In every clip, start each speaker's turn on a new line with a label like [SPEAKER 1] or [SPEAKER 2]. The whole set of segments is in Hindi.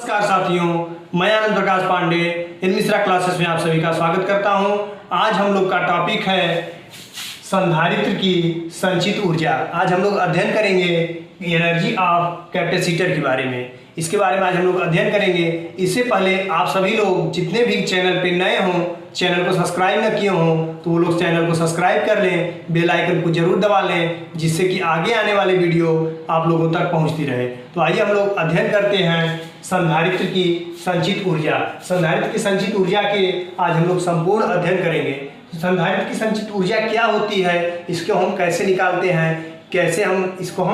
[SPEAKER 1] नमस्कार साथियों, मैं आनंद प्रकाश पांडे इन मिश्रा क्लासेस में आप सभी का स्वागत करता हूं। आज हम लोग का टॉपिक है संधारित्र की संचित ऊर्जा। आज हम लोग अध्ययन करेंगे एनर्जी ऑफ कैपेसिटर के बारे में। इसके बारे में आज हम लोग अध्ययन करेंगे। इससे पहले आप सभी लोग जितने भी चैनल पे नए हों, चैनल को सब्सक्राइब न किए हों तो वो लोग चैनल को सब्सक्राइब कर लें, बेल आइकन को जरूर दबा लें, जिससे कि आगे आने वाले वीडियो आप लोगों तक पहुंचती रहे। तो आइए हम लोग अध्ययन करते हैं संधारित्र की संचित ऊर्जा। संधारित्र की संचित ऊर्जा के आज हम लोग संपूर्ण अध्ययन करेंगे। संधारित्र की संचित ऊर्जा क्या होती है, इसको हम कैसे निकालते हैं, कैसे हम इसको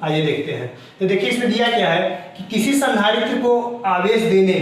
[SPEAKER 1] आइए देखते हैं। तो देखिए इसमें दिया क्या है कि किसी संधारित्र को आवेश देने,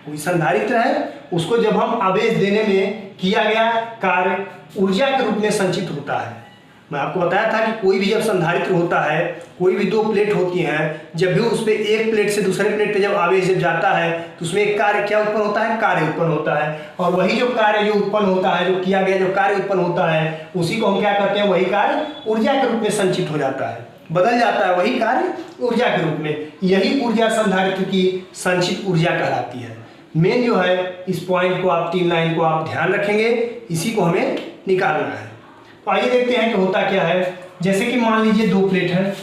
[SPEAKER 1] कोई संधारित्र है उसको जब हम आवेश देने में किया गया कार्य ऊर्जा के रूप में संचित होता है। मैं आपको बताया था कि कोई भी जब संधारित्र होता है, कोई भी दो प्लेट होती हैं, जब भी उस पर एक प्लेट से दूसरे प्लेट पे जब आवेश जब जाता है तो उसमें एक कार्य क्या उत्पन्न होता है, कार्य उत्पन्न होता है। और वही जो कार्य जो उत्पन्न होता है, जो किया गया जो कार्य उत्पन्न होता है, उसी को हम क्या करते हैं, वही कार्य ऊर्जा के रूप में संचित हो जाता है, बदल जाता है, वही कार्य ऊर्जा के रूप में। यही ऊर्जा संधारित्र की संचित ऊर्जा कहलाती है। मेन जो है इस पॉइंट को आप, 3 लाइन को आप ध्यान रखेंगे, इसी को हमें निकालना है। तो आइए देखते हैं कि होता क्या है। जैसे कि मान लीजिए दो प्लेट है,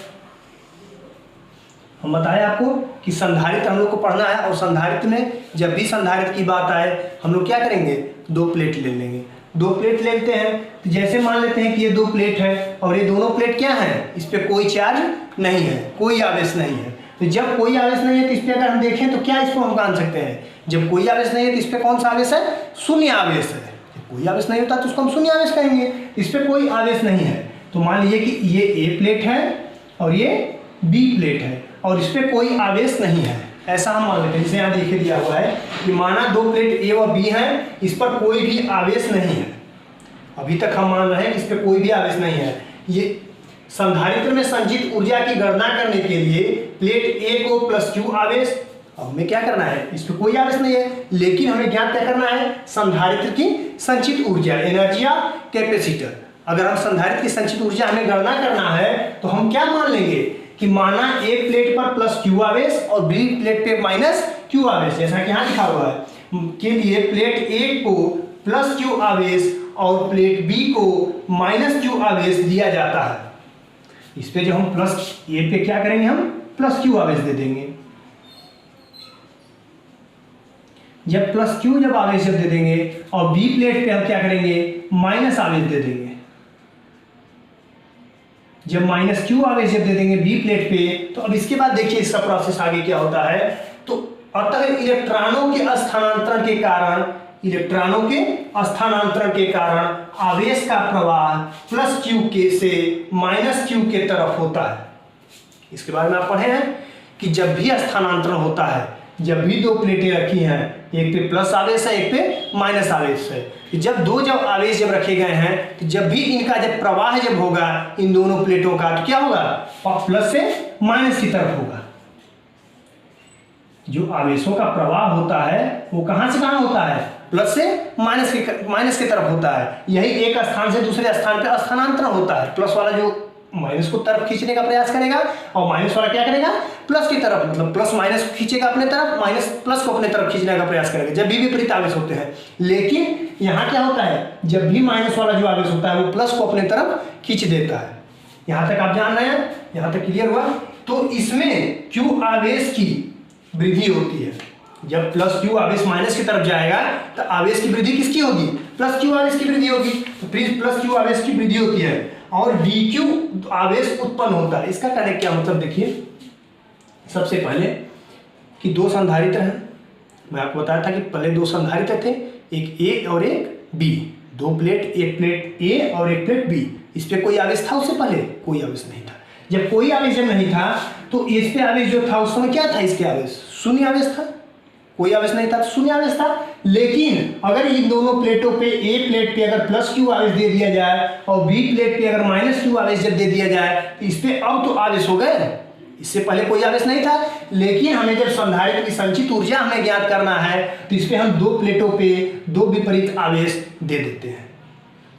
[SPEAKER 1] हम बताएं आपको कि संधारित्र हम लोग को पढ़ना है, और संधारित्र में जब भी संधारित्र की बात आए हम लोग क्या करेंगे, दो प्लेट ले लेंगे। दो प्लेट लेते हैं तो जैसे मान लेते हैं कि ये दो प्लेट है और ये दोनों प्लेट क्या है, इस पर कोई चार्ज नहीं है, कोई आवेश नहीं है। तो जब कोई आवेश नहीं है तो इस पर अगर हम देखें तो क्या इसको हम जान सकते हैं, जब कोई आवेश नहीं है तो इस पर कौन सा आवेश है, शून्य आवेश है। कोई आवेश नहीं होता तो उसको हम शून्य आवेश कहेंगे। इस पर कोई आवेश नहीं है तो मान लीजिए कि ये ए प्लेट है और ये बी प्लेट है और इस पर कोई आवेश नहीं है, ऐसा हम मान लेते हैं। जैसे यहाँ देखिए दिया हुआ है कि माना दो प्लेट ए और बी हैं, इस पर कोई भी आवेश नहीं है। अभी तक हम मान रहे हैं इस पर कोई भी आवेश नहीं है। ये संधारित्र में संचित ऊर्जा की गणना करने के लिए प्लेट ए को प्लस क्यू आवेश, अब हमें क्या करना है, इस पर कोई आवेश नहीं है, लेकिन हमें ज्ञात क्या करना है, संधारित्र की संचित ऊर्जा, एनर्जी ऑफ कैपेसिटर। अगर हम संधारित्र की संचित ऊर्जा हमें गणना करना है तो हम क्या मान लेंगे कि माना ए प्लेट पर प्लस क्यू आवेश और बी प्लेट पे माइनस क्यू आवेश, जैसा कि यहाँ लिखा हुआ है के लिए प्लेट ए को प्लस क्यू आवेश और प्लेट बी को माइनस क्यू आवेश दिया जाता है। इस पे जो हम प्लस ए पे क्या करेंगे, हम प्लस क्यू आवेश दे देंगे। जब प्लस क्यू जब आवेश जब दे देंगे और बी प्लेट पे हम क्या करेंगे, माइनस आवेश दे देंगे। जब माइनस क्यू आवेश जब दे देंगे बी प्लेट पे, तो अब इसके बाद देखिए इसका प्रोसेस आगे क्या होता है। तो अतः इलेक्ट्रॉनों के स्थानांतरण के कारण, इलेक्ट्रॉनों के स्थानांतरण के कारण आवेश का प्रवाह प्लस क्यू के से माइनस क्यू के तरफ होता है। इसके बारे में आप पढ़े हैं कि जब भी स्थानांतरण होता है, जब भी दो प्लेटें रखी हैं, एक पे प्लस आवेश है, एक पे माइनस आवेश है, जब आवेश जब रखे गए हैं तो जब भी इनका जब प्रवाह जब होगा इन दोनों प्लेटों का, तो क्या होगा, और प्लस से माइनस की तरफ होगा। जो आवेशों का प्रवाह होता है वो कहां से कहां होता है, प्लस से माइनस की तरफ होता है। यही एक स्थान से दूसरे स्थान पे स्थानांतरण होता है। प्लस वाला जो माइनस को तरफ खींचने का प्रयास करेगा और माइनस वाला क्या करेगा, प्लस की तरफ, मतलब प्लस माइनस खींचेगा अपने तरफ, माइनस प्लस को अपने तरफ खींचने का प्रयास करेगा, जब भी विपरीत आवेश होते हैं। लेकिन यहाँ क्या होता है, जब भी माइनस वाला जो आवेश होता है वो प्लस को अपने तरफ खींच देता है। यहाँ तक आप जान रहे हैं, यहाँ तक क्लियर हुआ। तो इसमें क्यू आवेश की वृद्धि होती है। जब प्लस क्यू आवेश माइनस की तरफ जाएगा तो आवेश की वृद्धि किसकी होगी, प्लस क्यू आवेश की वृद्धि होगी। तो प्लस क्यू आवेश की वृद्धि होती है और डी क्यू आवेश उत्पन्न होता है। इसका कहने क्या मतलब, देखिए सबसे पहले कि दो संधारित्र हैं। मैं आपको बताया था कि पहले दो संधारित्र थे, एक ए और एक बी, दो प्लेट, एक प्लेट ए और एक प्लेट बी। इस पे कोई आवेश था उससे पहले, कोई आवेश नहीं था। जब कोई आवेश जब नहीं था तो इस पे आवेश जो था उस समय क्या था, इसके आवेश शून्य आवेश था, कोई आवेश नहीं था, शून्य आवेश था। लेकिन अगर इन दोनों प्लेटों पे, ए प्लेट पे अगर प्लस क्यू आवेश दे दिया जाए और बी प्लेट पे अगर माइनस क्यू आवेश जब दे दिया जाए तो इस पे अब तो आवेश हो गए। इससे पहले कोई आवेश नहीं था, लेकिन हमें जब संधारित्र की संचित ऊर्जा हमें ज्ञात करना है तो इस पे हम दो प्लेटों पे दो विपरीत आवेश दे देते हैं।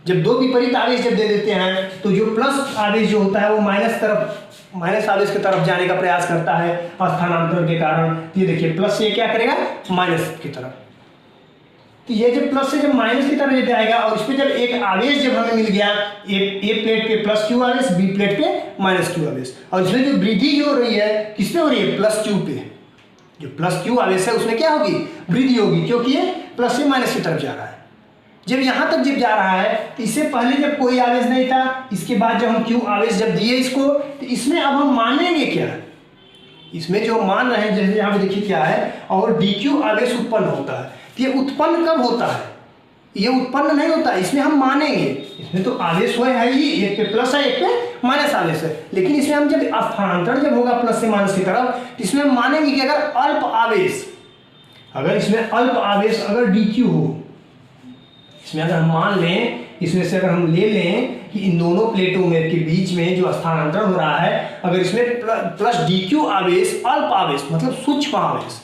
[SPEAKER 1] जब दो विपरीत आवेश जब दे देते हैं तो जो प्लस आवेश जो होता है वो माइनस आवेश की तरफ जाने का प्रयास करता है स्थानांतरण के कारण। ये देखिए प्लस से क्या करेगा, माइनस की तरफ। तो ये जब प्लस से जब माइनस की तरफ जाएगा और इस पे जब एक आवेश जब हमें मिल गया, ए प्लेट पे प्लस क्यू आवेश, बी प्लेट पे माइनस क्यू आवेश, और इसमें जो वृद्धि जो हो रही है किस पे हो रही है, प्लस क्यू पे। जो प्लस क्यू आवेश है उसमें क्या होगी, वृद्धि होगी, क्योंकि ये प्लस से माइनस की तरफ जा रहा है। जब यहाँ तक जब जा रहा है तो इससे पहले जब कोई आवेश नहीं था, इसके बाद जब हम क्यू आवेश जब दिए इसको, तो इसमें अब हम मानेंगे क्या, इसमें जो मान रहे हैं, जैसे यहाँ पे देखिए क्या है, और डी क्यू आवेश उत्पन्न होता है। तो ये उत्पन्न कब होता है, ये उत्पन्न नहीं होता, इसमें हम मानेंगे। इसमें तो आवेश हुए है ही, एक पे प्लस है एक पे माइनस आवेश है, लेकिन इसमें हम जब स्थानांतरण जब होगा प्लस से माइनस की तरफ, तो इसमें हम मानेंगे कि अगर अल्प आवेश, अगर इसमें अल्प आवेश अगर डी क्यू हो, इसमें अगर हम मान लें, इसमें से अगर हम ले लें कि इन दोनों प्लेटों में के बीच में जो स्थानांतरण हो रहा है, अगर इसमें प्लस डी क्यू आवेश अल्प आवेश मतलब सूक्ष्म आवेश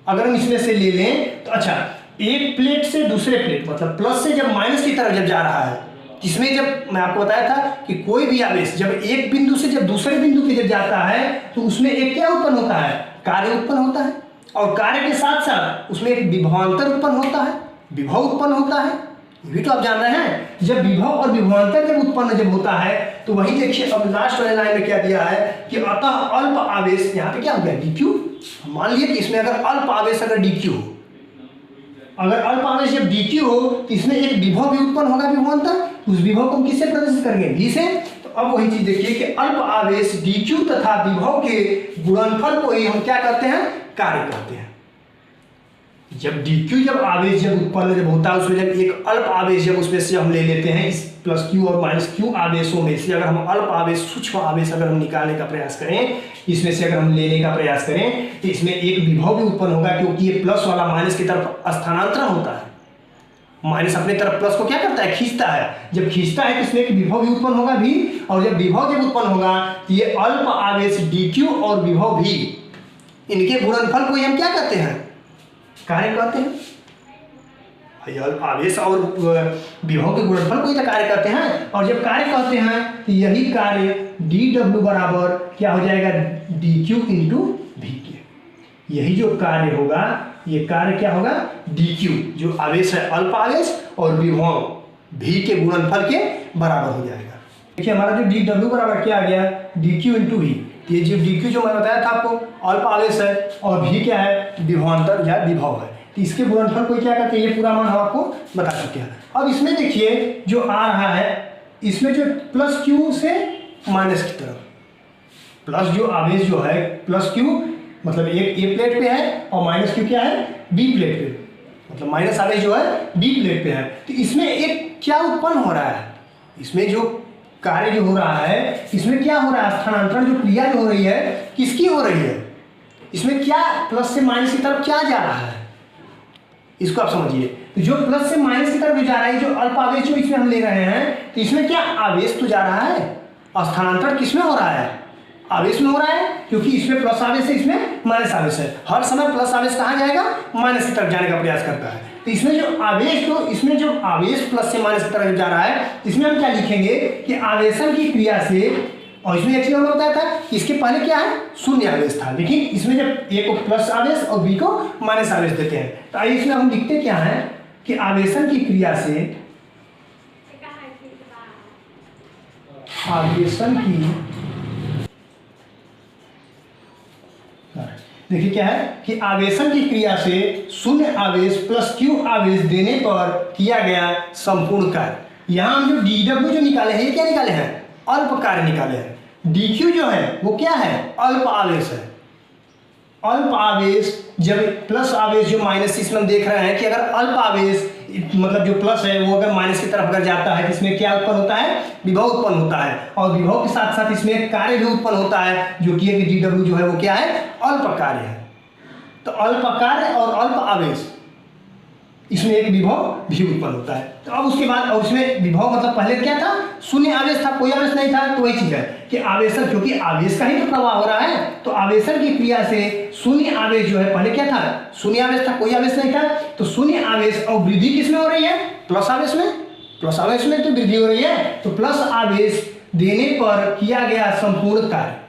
[SPEAKER 1] अगर हम इसमें से ले लें, तो अच्छा एक प्लेट से दूसरे प्लेट मतलब प्लस से जब माइनस की तरफ जब जा रहा है, इसमें जब मैं आपको बताया था कि कोई भी आवेश जब एक बिंदु से जब दूसरे बिंदु पे जब जाता है तो उसमें एक क्या उत्पन्न होता है, कार्य उत्पन्न होता है, और कार्य के साथ साथ उसमें एक विभवांतर उत्पन्न होता है, विभव उत्पन्न होता है। ये भी तो आप जान रहे हैं, जब विभव और विभवांतर जब उत्पन्न जब होता है तो वही देखिए अब लास्ट वाले लाइन में क्या दिया है कि अतः अल्प आवेश, यहाँ पे क्या हो गया, डी क्यू। मान लिए कि इसमें अगर अल्प आवेश अगर डी क्यू हो, अगर अल्प आवेश जब डी क्यू हो तो इसमें एक विभव भी उत्पन्न होगा, विभवांतर, उस विभव को हम किससे प्रदर्शित करेंगे, वी से। तो अब वही चीज देखिए कि अल्प आवेश डी क्यू तथा विभव के गुणनफल को ही हम क्या कहते हैं, कार्य कहते हैं। जब डी क्यू जब आवेश जब उत्पन्न जब होता है, उसमें जब एक अल्प आवेश जब उसमें से हम ले लेते हैं, इस प्लस क्यू और माइनस क्यू आवेशों में से अगर हम अल्प आवेश सूक्ष्म आवेश अगर हम निकालने का प्रयास करें, इसमें से अगर हम लेने का प्रयास करें, तो इसमें एक विभव भी उत्पन्न होगा, क्योंकि ये प्लस वाला माइनस की तरफ स्थानांतरण होता है। माइनस अपने तरफ प्लस को क्या करता है, खींचता है। जब खींचता है तो इसमें एक विभव भी उत्पन्न होगा भी, और जब विभव जब उत्पन्न होगा तो ये अल्प आवेश डी क्यू और विभव भी, इनके गुणनफल को हम क्या कहते हैं, कार्य कहते हैं। आवेश और विभव के गुणनफल को ही तो कार्य कहते हैं, और जब कार्य कहते हैं तो यही कार्य डी डब्ल्यू बराबर क्या हो जाएगा, डी क्यू इंटू वी के। यही जो कार्य होगा, ये कार्य क्या होगा, डी क्यू जो आवेश है अल्प आवेश और विभव भी के गुणनफल के बराबर हो जाएगा। देखिए हमारा जो डी डब्ल्यू बराबर क्या आ गया, डी क्यू इंटू वी। ये जो डी क्यू जो मैं बताया था आपको अल्प आवेश है, और भी क्या है, विभवांतर या विभव है। तो इसके गुणनफल को क्या कहते हैं, ये पूरा मान हम आपको बता चुके हैं। अब इसमें देखिए जो आ रहा है, इसमें जो प्लस क्यू से माइनस की तरफ, प्लस जो आवेश जो है प्लस क्यू मतलब एक ए प्लेट पे है, और माइनस क्यू क्या है, बी प्लेट पे, मतलब माइनस आवेश जो है बी प्लेट पे है। तो इसमें एक क्या उत्पन्न हो रहा है, इसमें जो कार्य जो हो रहा है, इसमें क्या हो रहा है, स्थानांतरण जो क्रिया जो हो रही है किसकी हो रही है, इसमें क्या प्लस से माइनस की तरफ क्या जा रहा है, इसको आप समझिए। तो जो प्लस से माइनस की तरफ जो जा रहा है, जो अल्प आवेश जो इसमें हम ले रहे हैं, तो इसमें क्या आवेश तो जा रहा है, और स्थानांतरण किसमें हो रहा है, आवेश में हो रहा है, क्योंकि इसमें प्लस आवेश है, इसमें माइनस आवेश है। हर समय प्लस आवेश कहाँ जाएगा, माइनस की तरफ जाने का प्रयास करता है। तो इसमें जो आवेश, तो इसमें जो आवेश प्लस से माइनस की तरफ जा रहा है, इसमें हम क्या लिखेंगे कि आवेशन की क्रिया से, और इसमें एक चीज हमें बताया था, इसके पहले क्या है, शून्य आवेश था, लेकिन इसमें जब ए को प्लस आवेश और बी को माइनस आवेश देते हैं, तो आइए इसमें हम लिखते क्या है कि आवेशन की क्रिया से, आवेशन की, देखिए क्या है कि आवेशन की क्रिया से शून्य आवेश प्लस क्यू आवेश देने पर किया गया संपूर्ण कार्य। यहां हम जो डी डब्ल्यू जो निकाले हैं, ये क्या निकाले हैं, अल्प कार्य निकाले हैं। डी क्यू जो है वो क्या है, अल्प आवेश है। अल्प आवेश जब प्लस आवेश जो माइनस, इसमें हम देख रहे हैं कि अगर अल्प आवेश मतलब जो प्लस है वो अगर माइनस की तरफ अगर जाता है, तो इसमें क्या उत्पन्न होता है, विभव उत्पन्न होता है, और विभव के साथ साथ इसमें एक कार्य भी उत्पन्न होता है, जो कि डी डब्ल्यू जो है वो क्या है, अल्प कार्य है। तो अल्प कार्य और अल्प आवेश, इसमें एक विभव भी उत्पन्न होता है। तो अब उसके बाद, और इसमें विभव मतलब पहले क्या था, शून्य आवेश था, कोई आवेश नहीं था। तो वही चीज है कि आवेशन, क्योंकि आवेश का ही तो प्रवाह हो रहा है, तो आवेशन की क्रिया से शून्य आवेश जो है, पहले क्या था, शून्य आवेश था, कोई आवेश नहीं था। तो शून्य आवेश और वृद्धि किसमें हो रही है, प्लस आवेश में। प्लस आवेश में तो वृद्धि हो रही है, तो प्लस आवेश देने पर किया गया संपूर्ण कार्य।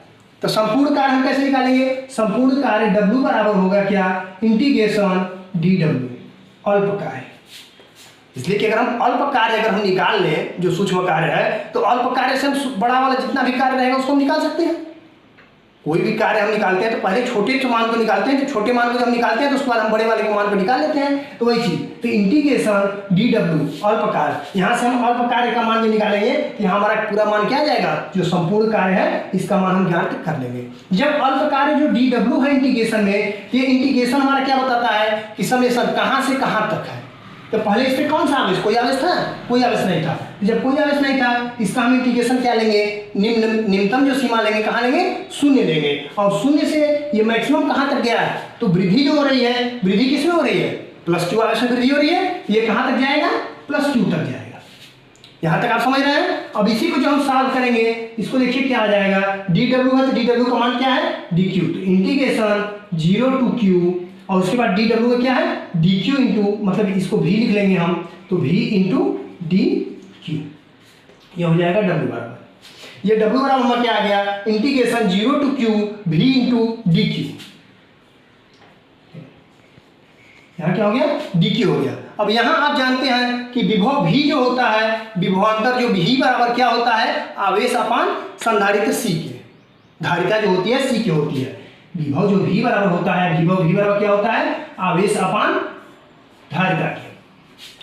[SPEAKER 1] तो संपूर्ण कार्य हम कैसे निकालेंगे? संपूर्ण कार्य W बराबर होगा क्या? इंटीग्रेशन dW, अल्प कार्य। इसलिए कि अगर हम अल्प कार्य अगर हम निकाल लें, जो सूक्ष्म कार्य है, तो अल्प कार्य से हम बड़ा वाला जितना भी कार्य रहेगा उसको हम निकाल सकते हैं। कोई भी कार्य हम निकालते हैं तो पहले छोटे मान को निकालते हैं, तो छोटे मान को जब हम निकालते हैं तो उसके बाद हम बड़े वाले के मान को निकाल लेते हैं। तो वही चीज, तो इंटीग्रेशन dW अल्प कार्य, यहाँ से हम अल्प कार्य का मान भी निकालेंगे कि हमारा पूरा मान क्या आ जाएगा? जो संपूर्ण कार्य है इसका मान हम ज्ञात कर लेंगे। जब अल्प कार्य जो dW है इंटीग्रेशन में, ये इंटीग्रेशन हमारा क्या बताता है कि समेशन कहाँ से कहाँ तक है। तो पहले इस पे कौन सा आवेश? कोई आवेश था? कोई आवेश नहीं था। जब कोई आवेश नहीं था, इसका हम इंटीग्रेशन क्या लेंगे? निम्नतम जो सीमा लेंगे, कहाँ लेंगे? शून्य लेंगे। और शून्य से ये मैक्सिमम कहाँ तक गया है? तो वृद्धि जो हो रही है, वृद्धि किस में हो रही है? प्लस Q आवेश में वृद्धि हो रही है। ये कहाँ तक जाएगा? प्लस Q तक जाएगा। यहाँ तक आप समझ रहे हैं? अब इसी को जो हम सॉल्व करेंगे, इसको देखिए क्या आ जाएगा? dW है तो dW का मान क्या है? dQ। तो इंटीग्रेशन 0 to Q, और उसके बाद dW का क्या है? dQ इंटू, मतलब इसको V लिख लेंगे हम, तो V इंटू dQ, ये हो जाएगा W बराबर। ये W बराबर हमारा क्या आ गया? Integration 0 to Q V into dQ। यहाँ क्या हो गया? dQ हो गया। अब यहाँ आप जानते हैं कि विभव V जो होता है, विभवांतर जो V बराबर क्या होता है? आवेश अपान संधारित्र C के, धारिता जो होती है C की होती है। विभव जो V बराबर होता है, विभव V बराबर क्या होता है? आवेश अपान धारिता के।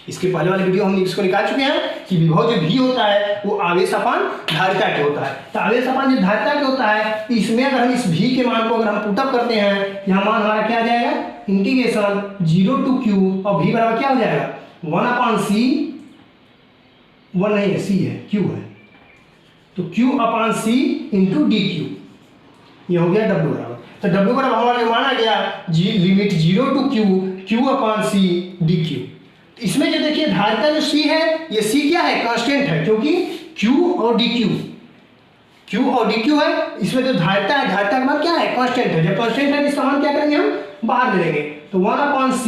[SPEAKER 1] इसके पहले वाले वीडियो हम इसको निकाल चुके हैं कि विभव जो V होता है वो आवेश अपान धारिता के होता है। तो आवेश अपान जो धारिता के होता है, तो इसमें अगर हम इस V के मान को अगर हम पुटअप करते हैं, यहाँ मान हमारा क्या आ जाएगा? इंटीग्रेशन 0 to Q, और V बराबर क्या हो जाएगा? 1/C, 1 नहीं है, C है, Q है, तो Q/C इंटू dQ, ये हो गया W बराबर। तो W बराबर हमारा मान आ गया limit 0 to Q, Q/C dQ। इसमें जो देखिए धारिता जो C है, ये C क्या है? कांस्टेंट है, क्योंकि Q और dQ है। इसमें जो धारिता है, धारिता का मान क्या है? कांस्टेंट है। जब कांस्टेंट है, इसका मान क्या करेंगे? हम बाहर ले लेंगे। तो 1/C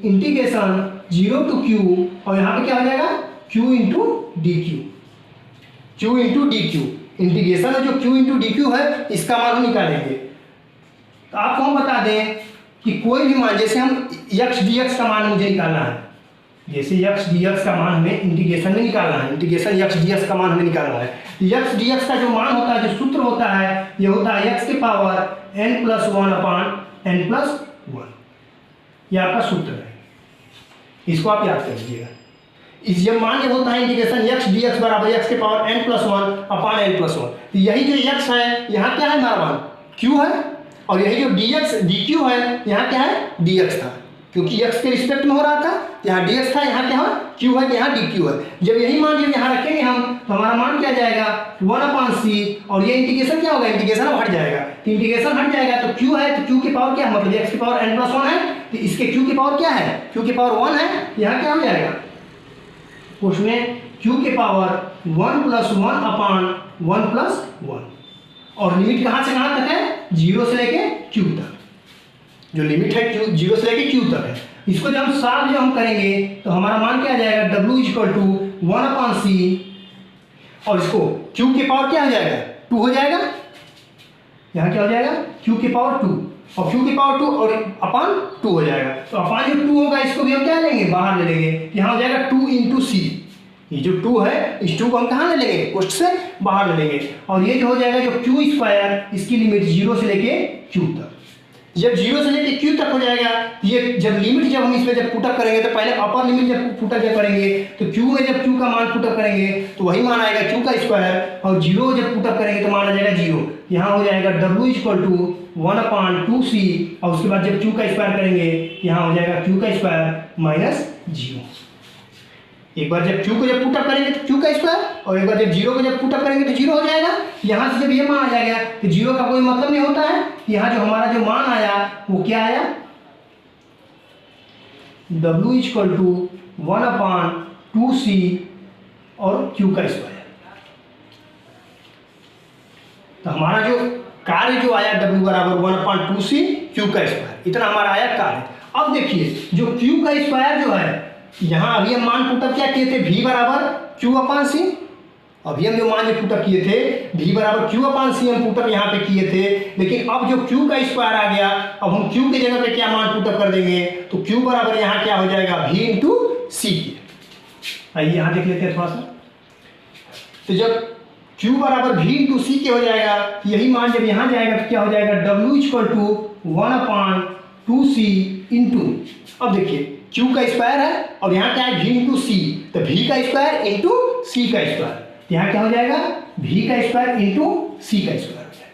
[SPEAKER 1] इंटीग्रेशन 0 to Q, और यहाँ पे क्या हो जाएगा? Q into dQ, Q into dQ। Integration में जो Q इंटू dQ है, इसका मान हम निकालेंगे। तो आपको हम बता दें कि कोई भी मान, जैसे हम x dx का मान मुझे निकालना है, जैसे x dx का मान हमें इंटीग्रेशन में निकालना है, इंटीग्रेशन x dx का मान हमें निकालना है। x dx का जो मान होता है, जो सूत्र होता है, ये होता है x के पावर n+1/n+1। ये आपका सूत्र है, इसको आप याद कर लीजिएगा। इस जब मान जब होता है इंटीग्रेशन x dx बराबर x के पावर n+1/n+1, तो यही जो x है, यहाँ क्या है? हमारा मान q है, और यही जो dq है, यहाँ क्या है? dx था, क्योंकि x के रिस्पेक्ट में हो रहा था, यहाँ dx था, यहाँ क्या है? q है, यहाँ dq है। जब यही मान जब यहाँ रखेंगे हम, तो हमारा मान क्या जाएगा? 1/C, और ये इंटीग्रेशन क्या होगा? इंटीग्रेशन हट जाएगा। तो इंटीग्रेशन हट जाएगा तो q है, तो q की पावर क्या है? मतलब x की पावर n+1 है, तो इसके q की पावर क्या है? q की पावर 1 है। यहाँ क्या हो जाएगा? उसमें q के पावर 1+1/1+1, और लिमिट कहाँ से कहाँ तक है? 0 से लेके q तक। जो लिमिट है 0 से लेके q तक है। इसको जब हम सॉल्व जो हम करेंगे, तो हमारा मान क्या आ जाएगा? W = 1/C, और इसको q के पावर क्या हो जाएगा? 2 हो जाएगा। यहाँ क्या हो जाएगा? q के पावर 2, और q के पावर 2 और अपान 2 हो जाएगा। तो अपान जो 2 होगा, इसको भी हम क्या लेंगे? बाहर ले लेंगे। यहाँ हो जाएगा 2 × C। ये जो 2 है, इस 2 को हम कहाँ ले लेंगे? कोष्ठ से बाहर ले लेंगे। और ये जो हो जाएगा जो q², इसकी लिमिट 0 से लेके q तक। जब 0 से लेके q तक हो जाएगा, ये जब लिमिट जब हम इसमें जब पुटअप करेंगे, तो पहले अपर लिमिट जब पुटअप जब करेंगे, तो q में जब q का मान पुटअप करेंगे, तो वही मान आएगा q², और 0 जब पुटअप करेंगे तो मान आ जाएगा 0। यहाँ हो जाएगा W = 1/2C, और उसके बाद जब q का स्क्वायर करेंगे, यहाँ हो जाएगा q² - 0। एक बार जब q को जब पुटअप करेंगे तो q का स्क्वायर, और एक बार जब 0 को जब पुटअप करेंगे तो 0 हो जाएगा। यहाँ से जब ये मान आ जाएगा, तो 0 का कोई मतलब नहीं होता है। यहाँ जो हमारा जो मान आया वो क्या आया? W = 1/2C और q²। तो हमारा जो कार्य जो आया W = 1/2C q², इतना हमारा आया कार्य। अब देखिए जो q² जो है, यहाँ अभी हम मान पुटअप क्या किए थे? V = Q अपान C। अभी हम जो मान पुटअप किए थे V बराबर Q अपान C हम पुटअप यहाँ पे किए थे, लेकिन अब जो Q का स्क्वायर आ गया, अब हम Q के जगह पे क्या मान पुटअप कर देंगे, तो Q बराबर यहाँ क्या हो जाएगा V इंटू C के। आइए यहाँ देख लेते हैं थोड़ा सा। तो जब Q बराबर V इंटू C के हो जाएगा, यही मान जब यहाँ जाएगा तो क्या हो जाएगा, W equal to 1/2C into, अब देखिए Q का स्क्वायर है और यहाँ क्या है V इंटू C, तो V का स्क्वायर इंटू C का स्क्वायर, यहाँ क्या हो जाएगा V का स्क्वायर इंटू C का स्क्वायर हो जाएगा।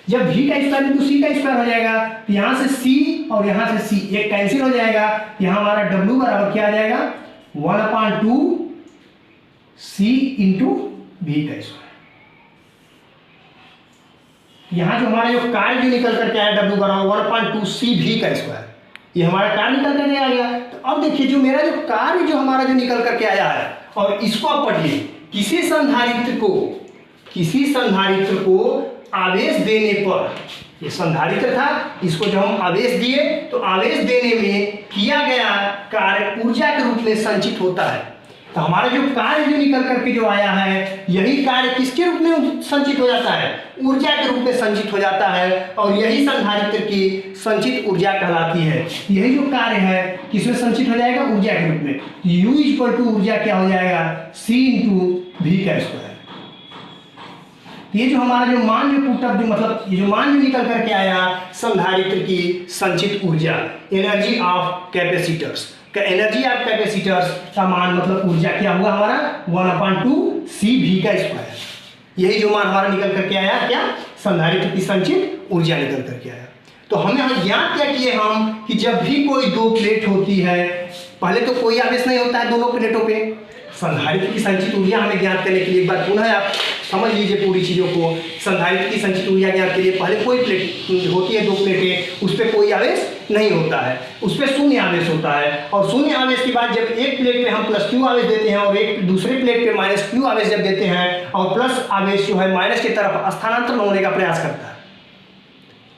[SPEAKER 1] जब V का स्क्वायर इंटू C का स्क्वायर हो जाएगा तो यहाँ से C और यहाँ से C एक कैंसिल हो जाएगा, यहाँ हमारा W बराबर क्या आ जाएगा 1/2C इंटू V का स्क्वायर। यहाँ जो हमारा जो कार्य जो निकल करके आया W बराबर 1/2C V का स्क्वायर, ये हमारा कार्य निकल करके आ गया। तो अब देखिए जो मेरा जो कार्य जो हमारा जो निकल करके आया है, और इसको आप पढ़िए, किसी संधारित्र को आवेश देने पर, ये संधारित्र था, इसको जब हम आवेश दिए तो आवेश देने में किया गया कार्य ऊर्जा के रूप में संचित होता है। तो हमारा जो कार्य जो निकल करके जो आया है, यही कार्य किसके रूप में संचित हो जाता है, ऊर्जा के रूप में संचित हो जाता है, और यही संधारित्र की संचित ऊर्जा कहलाती है। यही जो कार्य है किसमें संचित हो जाएगा, ऊर्जा के रूप में। U इक्वल टू ऊर्जा क्या हो जाएगा, C इंटू V का स्क्वायर। ये जो हमारा जो मान जो पुटअप जो मतलब ये जो मान जो निकल करके आया संधारित्र की संचित ऊर्जा, एनर्जी ऑफ कैपेसिटर्स का, एनर्जी ऑफ कैपेसिटर्स का मान मतलब ऊर्जा क्या हुआ हमारा 1/2C V का स्क्वायर। यही जो मान हमारा निकल करके आया क्या, संधारित्र की संचित ऊर्जा निकल करके आया। तो हमें यहाँ ज्ञात क्या किए हम कि जब भी कोई दो प्लेट होती है, पहले तो कोई आवेश नहीं होता है दोनों प्लेटों पे, संधारित्र की संचित ऊर्जा हमें ज्ञात करने के लिए एक बार पुनः आप समझ लीजिए पूरी चीज़ों को। संधारित्र की संचित ऊर्जा ज्ञात के लिए पहले कोई प्लेट होती है, दो प्लेटें, उस पर कोई आवेश नहीं होता है, उस पर शून्य आवेश होता है, और शून्य आवेश के बाद जब एक प्लेट पे हम +Q आवेश देते हैं और एक दूसरे प्लेट पे -Q आवेश जब देते हैं, और प्लस आवेश जो है माइनस की तरफ स्थानांतरण होने का प्रयास करता है,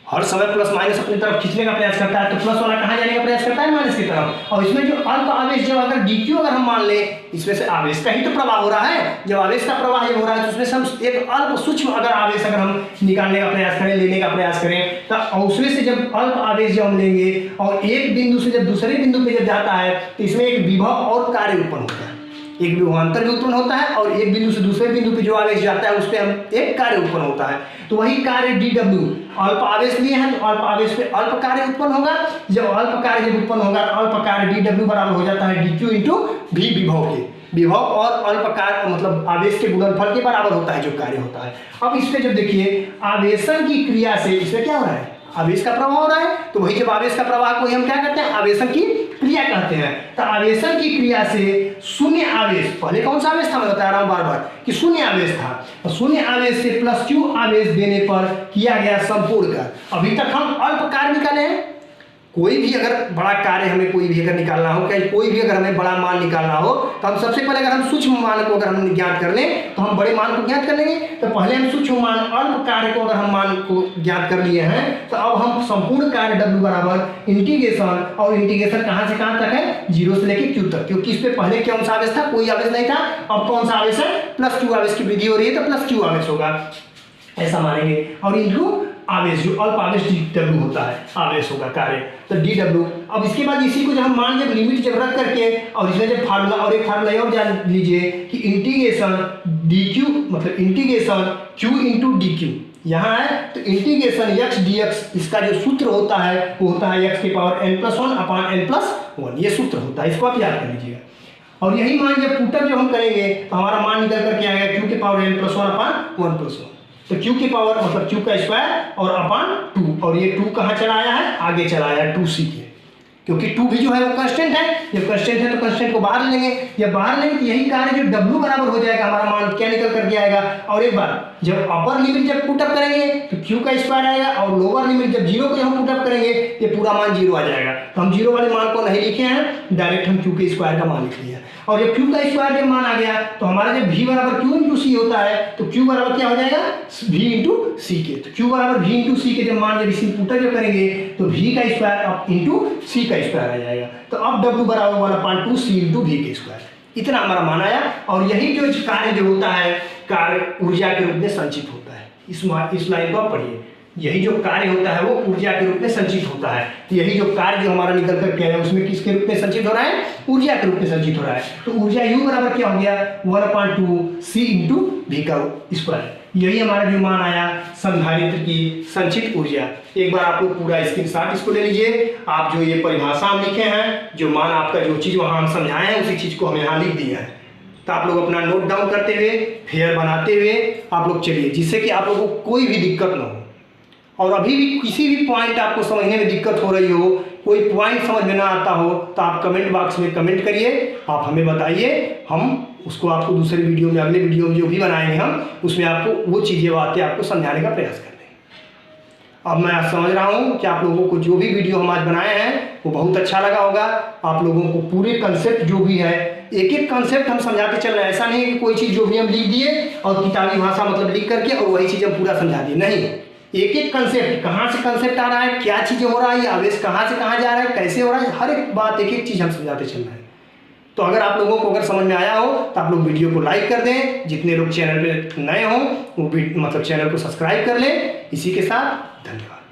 [SPEAKER 1] हर समय प्लस माइनस अपनी तरफ खींचने का प्रयास करता है, तो प्लस वाला कहाँ जाने का प्रयास करता है, माइनस की तरफ। और इसमें जो अल्प आवेश जब अगर dq अगर हम मान लें, इसमें से आवेश का ही तो प्रवाह हो रहा है, जब आवेश का प्रवाह जब हो रहा है तो उसमें से हम एक अल्प सूक्ष्म अगर आवेश अगर हम निकालने का प्रयास करें, लेने का प्रयास करें, तो उसमें से जब अल्प आवेश जब हम लेंगे और एक बिंदु से जब दूसरे बिंदु पे जब जाता है, तो इसमें एक विभव और कार्य उत्पन्न होता है, एक विभवांतर भी उत्पन्न होता है, और एक बिंदु से दूसरे बिंदु पे जो आवेश जाता है उस पर हम एक कार्य उत्पन्न होता है। तो वही कार्य dw, अल्प आवेश लिए हैं तो अल्प आवेश पे अल्प कार्य उत्पन्न होगा। जब अल्प कार्य जब उत्पन्न होगा तो अल्प कार्य dw बराबर हो जाता है dq इंटू v विभव के, विभव और अल्प कार्य मतलब आवेश के गुणनफल के बराबर होता है जो कार्य होता है। अब इस पे जब देखिए आवेशन की क्रिया से इसमें क्या हो रहा है, आवेश का प्रवाह हो रहा है, तो वही जब आवेश का प्रवाह को हम क्या कहते हैं, आवेशन की क्रिया कहते हैं। तो आवेशन की क्रिया से शून्य आवेश, पहले कौन सा आवेश था मैं बता रहा हूं बार बार कि शून्य आवेश था, और शून्य आवेश से +Q आवेश देने पर किया गया संपूर्ण कार्य। अभी तक हम अल्प कार्य निकाले हैं, कोई भी अगर बड़ा कार्य हमें कोई भी अगर निकालना हो, क्या कोई भी अगर हमें बड़ा मान निकालना हो, तो हम सबसे पहले अगर हम सूक्ष्म मान को अगर हम ज्ञात कर लें तो हम बड़े मान को ज्ञात कर लेंगे। तो पहले हम सूक्ष्म मान अल्प कार्य को अगर हम मान को ज्ञात कर लिए हैं, तो अब हम संपूर्ण कार्य W बराबर इंटीग्रेशन, और इंटीग्रेशन कहाँ से कहाँ तक है, 0 से लेकर Q तक, क्योंकि इस पे पहले कौन सा आवेश था, कोई आवेश नहीं था, अब कौन सा आवेश है, +Q आवेश की वृद्धि हो रही है तो +Q आवेश होगा, ऐसा मानेंगे। और इनटू आवेश जो अल्प आवेश dw होता है, आवेश होगा कार्य, तो dw। अब इसके बाद इसी को जब हम मान जब लिमिट जब रख करके और इसमें जब फार्मूला और एक फार्मूला और जान लीजिए कि इंटीग्रेशन dq मतलब इंटीग्रेशन q इंटू dq यहाँ है, तो इंटीग्रेशन x dx इसका जो सूत्र होता है वो होता है x की पावर n+1 अपान n+1, ये सूत्र होता है, इसको आप याद कर लीजिएगा। और यही मान जब पुटअप जब हम करेंगे तो हमारा मान निकल करके आएगा q की पावर n+1 अपान 1+1, तो q की पावर मतलब q का स्क्वायर और अपान 2, और ये 2 कहाँ चला आया है, आगे चला आया है 2c के, क्योंकि 2 भी जो है वो कांस्टेंट है, जब कांस्टेंट है तो कांस्टेंट को बाहर लेंगे, जब बाहर लेंगे तो यही कार्य जो w बराबर हो जाएगा, हमारा मान क्या निकल करके आएगा। और एक बार जब अपर लिमिट जब पुटअप करेंगे तो q का स्क्वायर आएगा, और लोअर लिमिट जब 0 को हम पुटअप करेंगे ये पूरा मान 0 आ जाएगा। तो हम 0 वाले मान को नहीं लिखे हैं, डायरेक्ट हम q के स्क्वायर का मान लिख लिया, और जब q का स्क्वायर जब मान आ गया तो हमारा जब v बराबर q इंटू c होता है, तो q बराबर क्या हो जाएगा, v इंटू c के, तो q बराबर v इंटू c के जब मान जब इसी पुटअप जब करेंगे तो v का स्क्वायर अब इंटू c का स्क्वायर आ जाएगा। तो अब w बराबर 1/2c इंटू v के स्क्वायर, इतना हमारा मान आया। और यही जो कार्य जो होता है, कार्य ऊर्जा के रूप में संचित होता है। इस लाइन को आप पढ़िए, यही जो कार्य होता है वो ऊर्जा के रूप में संचित होता है। तो यही जो कार्य जो हमारा निकल कर के है उसमें किसके रूप में संचित हो रहा है, ऊर्जा के रूप में संचित हो रहा है। तो ऊर्जा U बराबर क्या हो गया, 1/2 C × V का स्क्वायर। यही हमारा जो मान आया संधारित्र की संचित ऊर्जा। एक बार आप लोग पूरा स्क्रीनशॉट इसको ले लीजिए। आप जो ये परिभाषा हम लिखे हैं, जो मान आपका जो चीज़ वहाँ हम समझाए हैं उसी चीज़ को हम यहाँ लिख दिया है। तो आप लोग अपना नोट डाउन करते हुए, फेयर बनाते हुए आप लोग चलिए, जिससे कि आप लोगों को कोई भी दिक्कत ना हो। और अभी भी किसी भी पॉइंट आपको समझने में दिक्कत हो रही हो, कोई पॉइंट समझ में ना आता हो, तो आप कमेंट बॉक्स में कमेंट करिए, आप हमें बताइए, हम उसको आपको दूसरे वीडियो में, अगले वीडियो में जो भी बनाएंगे हम उसमें आपको वो चीज़ें बातें आपको समझाने का प्रयास कर देंगे। अब मैं समझ रहा हूँ कि आप लोगों को जो भी वीडियो हम आज बनाए हैं वो बहुत अच्छा लगा होगा। आप लोगों को पूरे कंसेप्ट जो भी है, एक एक कंसेप्ट हम समझाते चल रहे हैं। ऐसा नहीं है कि कोई चीज़ जो भी हम लिख दिए और किताबी भाषा मतलब लिख करके और वही चीज़ हम पूरा समझा दिए, नहीं। एक एक कंसेप्ट, कहाँ से कंसेप्ट आ रहा है, क्या चीज़ें हो रहा है, ये आवेश कहाँ से कहाँ जा रहा है, कैसे हो रहा है, हर एक बात एक एक चीज़ हम समझाते चल रहे हैं। तो अगर आप लोगों को अगर समझ में आया हो तो आप लोग वीडियो को लाइक कर दें। जितने लोग चैनल पे नए हों वो मतलब चैनल को सब्सक्राइब कर लें। इसी के साथ धन्यवाद।